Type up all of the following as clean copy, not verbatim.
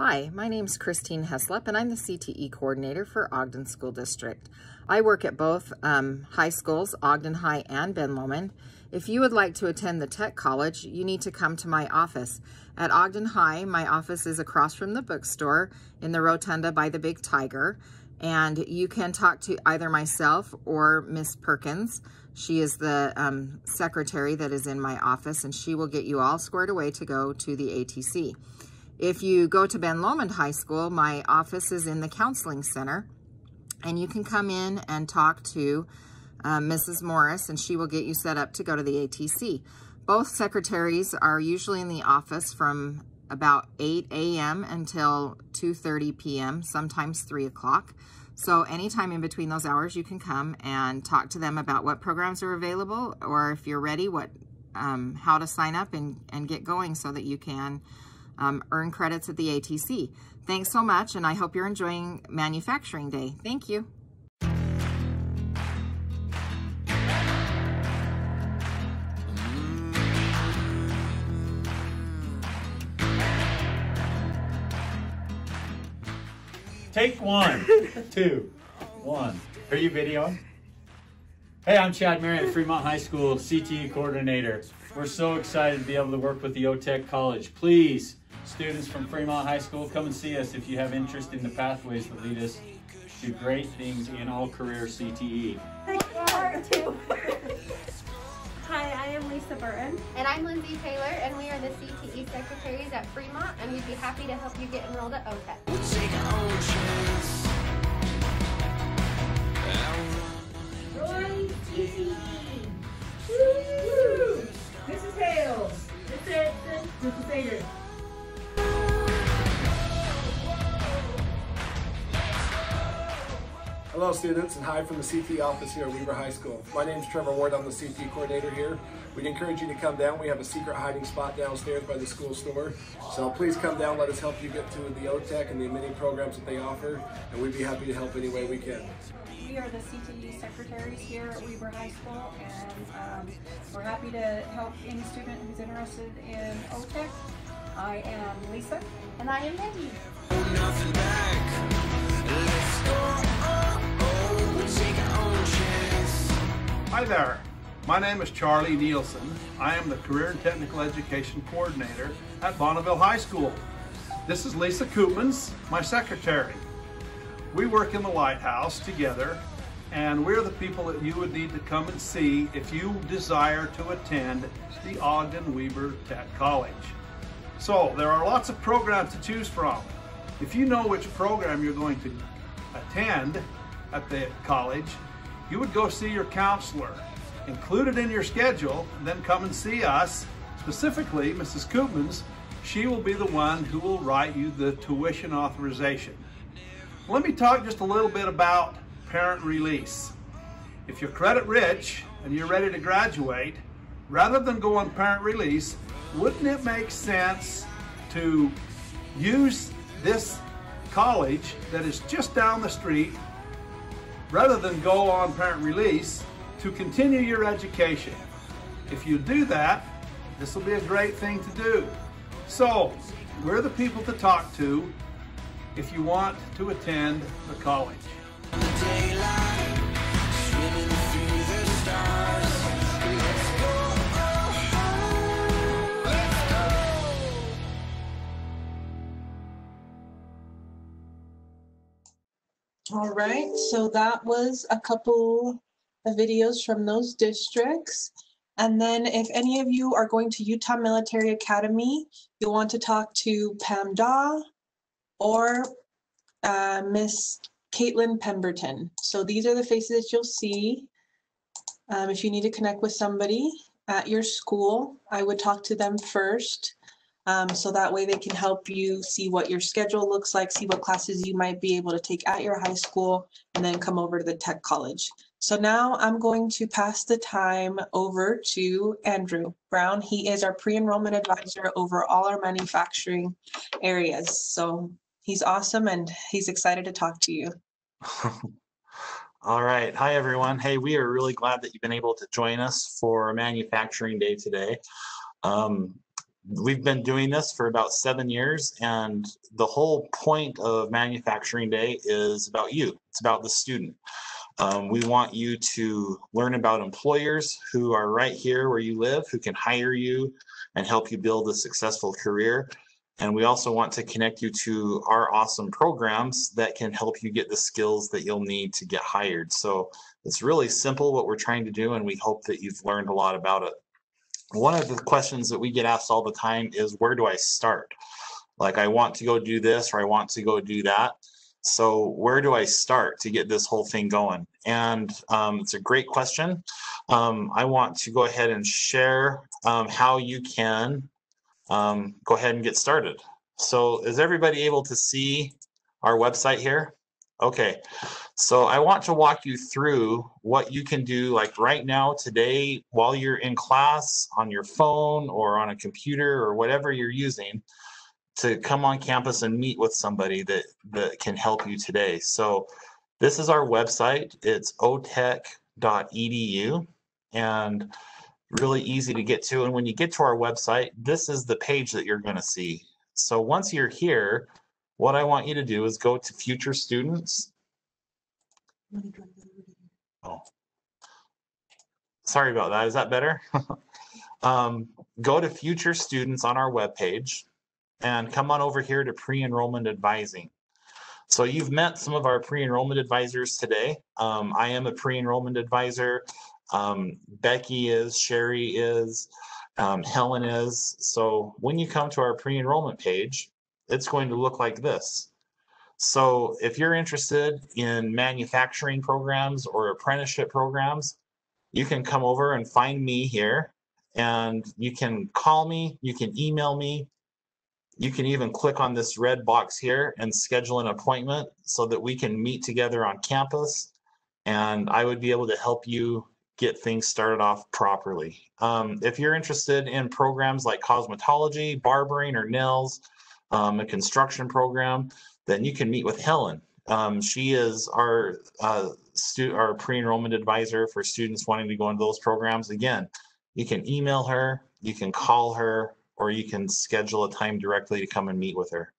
Hi, my name is Christine Heslop, and I'm the CTE Coordinator for Ogden School District. I work at both high schools, Ogden High and Ben Lomond. If you would like to attend the Tech College, you need to come to my office. At Ogden High, my office is across from the bookstore in the rotunda by the Big Tiger, and you can talk to either myself or Miss Perkins. She is the secretary that is in my office, and she will get you all squared away to go to the ATC. If you go to Ben Lomond High School, my office is in the Counseling Center, and you can come in and talk to Mrs. Morris, and she will get you set up to go to the ATC. Both secretaries are usually in the office from about 8 a.m. until 2:30 p.m., sometimes 3 o'clock. So anytime in between those hours, you can come and talk to them about what programs are available, or if you're ready, how to sign up and get going so that you can earn credits at the ATC. Thanks so much, and I hope you're enjoying Manufacturing Day. Thank you. Take one, 2, 1. Are you videoing? Hey, I'm Chad Marion at Fremont High School, CTE Coordinator. We're so excited to be able to work with the OTech College. Please, students from Fremont High School, come and see us if you have interest in the pathways that lead us to great things in all career CTE. Hi, I am Lisa Burton. And I'm Lindsay Taylor, and we are the CTE Secretaries at Fremont, and we'd be happy to help you get enrolled at OTech. Roy CTE. Woo! Mrs. Hales. Mrs. Edson. Mrs. Sager. Hello students, and hi from the CTE office here at Weber High School. My name is Trevor Ward, I'm the CTE coordinator here. We'd encourage you to come down. We have a secret hiding spot downstairs by the school store. So please come down, let us help you get to the OTech and the many programs that they offer, and we'd be happy to help any way we can. We are the CTE secretaries here at Weber High School, and we're happy to help any student who's interested in OTech. I am Lisa. And I am Mindy. Hi there, my name is Charlie Nielsen. I am the Career and Technical Education Coordinator at Bonneville High School. This is Lisa Koopmans, my secretary. We work in the Lighthouse together, and we're the people that you would need to come and see if you desire to attend the Ogden Weber Tech College. So there are lots of programs to choose from. If you know which program you're going to attend at the college, you would go see your counselor, include it in your schedule, and then come and see us. Specifically, Mrs. Koopmans, she will be the one who will write you the tuition authorization. Let me talk just a little bit about parent release. If you're credit rich and you're ready to graduate, rather than go on parent release, wouldn't it make sense to use this college that is just down the street, rather than go on parent release, to continue your education? If you do that, this will be a great thing to do. So, we're the people to talk to if you want to attend the college. All right, so that was a couple of videos from those districts. And then if any of you are going to Utah Military Academy, you'll want to talk to Pam Daw or Miss Caitlin Pemberton. So these are the faces that you'll see. If you need to connect with somebody at your school, I would talk to them first. So that way they can help you see what your schedule looks like, see what classes you might be able to take at your high school, and then come over to the Tech College. So now I'm going to pass the time over to Andrew Brown. He is our pre-enrollment advisor over all our manufacturing areas. So he's awesome, and he's excited to talk to you. All right. Hi, everyone. Hey, we are really glad that you've been able to join us for Manufacturing Day today. We've been doing this for about 7 years, and the whole point of Manufacturing Day is about you. It's about the student. We want you to learn about employers who are right here where you live, who can hire you and help you build a successful career. And we also want to connect you to our awesome programs that can help you get the skills that you'll need to get hired. So it's really simple what we're trying to do, and we hope that you've learned a lot about it. One of the questions that we get asked all the time is, where do I start? Like, I want to go do this, or I want to go do that. So where do I start to get this whole thing going? And it's a great question. I want to go ahead and share how you can go ahead and get started. So is everybody able to see our website here? Okay, so I want to walk you through what you can do, like right now, today, while you're in class, on your phone or on a computer or whatever you're using, to come on campus and meet with somebody that can help you today. So this is our website. It's otech.edu, and really easy to get to. And when you get to our website, this is the page that you're going to see. So once you're here, what I want you to do is go to future students. Oh, sorry about that. Is that better? Go to future students on our webpage and come on over here to pre-enrollment advising. So you've met some of our pre-enrollment advisors today. I am a pre-enrollment advisor. Becky is, Sherry is, Helen is. So when you come to our pre-enrollment page, it's going to look like this. So if you're interested in manufacturing programs or apprenticeship programs, you can come over and find me here, and you can call me, you can email me. You can even click on this red box here and schedule an appointment so that we can meet together on campus, and I would be able to help you get things started off properly. If you're interested in programs like cosmetology, barbering, or nails, a construction program, then you can meet with Helen. She is our pre-enrollment advisor for students wanting to go into those programs. Again, you can email her, you can call her, or you can schedule a time directly to come and meet with her.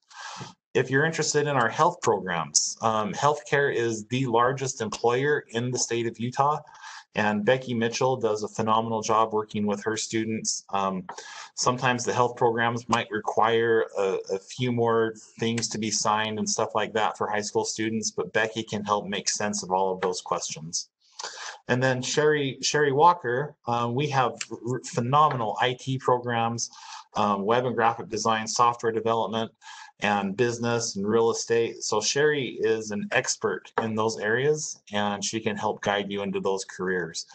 If you're interested in our health programs, healthcare is the largest employer in the state of Utah, and Becky Mitchell does a phenomenal job working with her students. Sometimes the health programs might require a few more things to be signed and stuff like that for high school students, but Becky can help make sense of all of those questions. And then Sherry Walker, we have phenomenal IT programs, web and graphic design, software development, and business and real estate. So Sherry is an expert in those areas, and she can help guide you into those careers.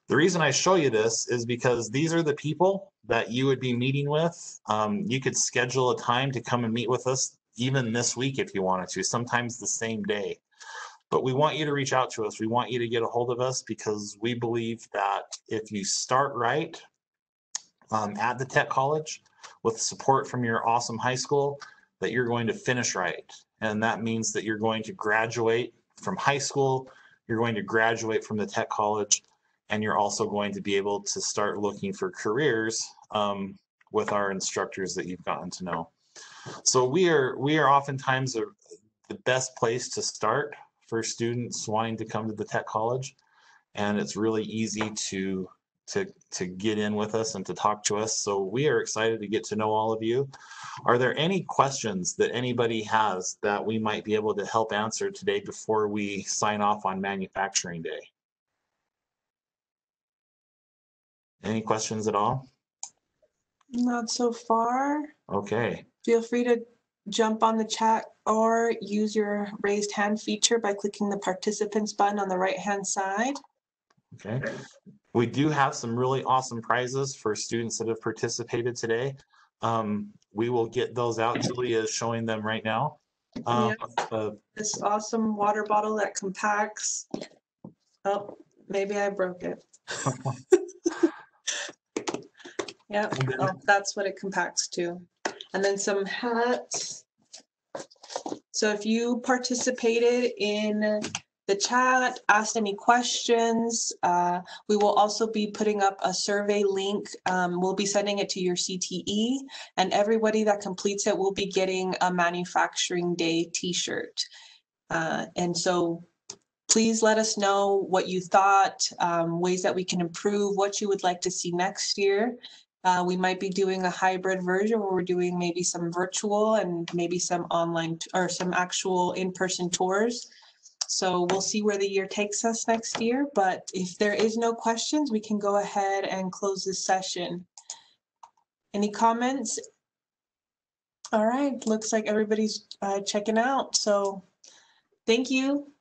The reason I show you this is because these are the people that you would be meeting with. You could schedule a time to come and meet with us even this week if you wanted to, sometimes the same day. But we want you to reach out to us. We want you to get a hold of us because we believe that if you start right at the tech college with support from your awesome high school, that you're going to finish right. And that means that you're going to graduate from high school, you're going to graduate from the tech college, and you're also going to be able to start looking for careers with our instructors that you've gotten to know. So we are oftentimes the best place to start for students wanting to come to the tech college, and it's really easy to get in with us and to talk to us. So we are excited to get to know all of you. Are there any questions that anybody has that we might be able to help answer today before we sign off on Manufacturing Day? Any questions at all? Not so far. Okay. Feel free to jump on the chat or use your raised hand feature by clicking the participants button on the right hand side. Okay. We do have some really awesome prizes for students that have participated today. We will get those out. Julia is showing them right now. This awesome water bottle that compacts. Oh, maybe I broke it. Yeah, oh, that's what it compacts to. And then some hats. So if you participated in the chat, asked any questions. We will also be putting up a survey link. We'll be sending it to your CTE, and everybody that completes it will be getting a Manufacturing Day t-shirt. And so please let us know what you thought, ways that we can improve, what you would like to see next year. We might be doing a hybrid version where we're doing maybe some virtual and maybe some online or some actual in-person tours. So we'll see where the year takes us next year. But if there is no questions, we can go ahead and close this session. Any comments? All right, looks like everybody's checking out. So thank you.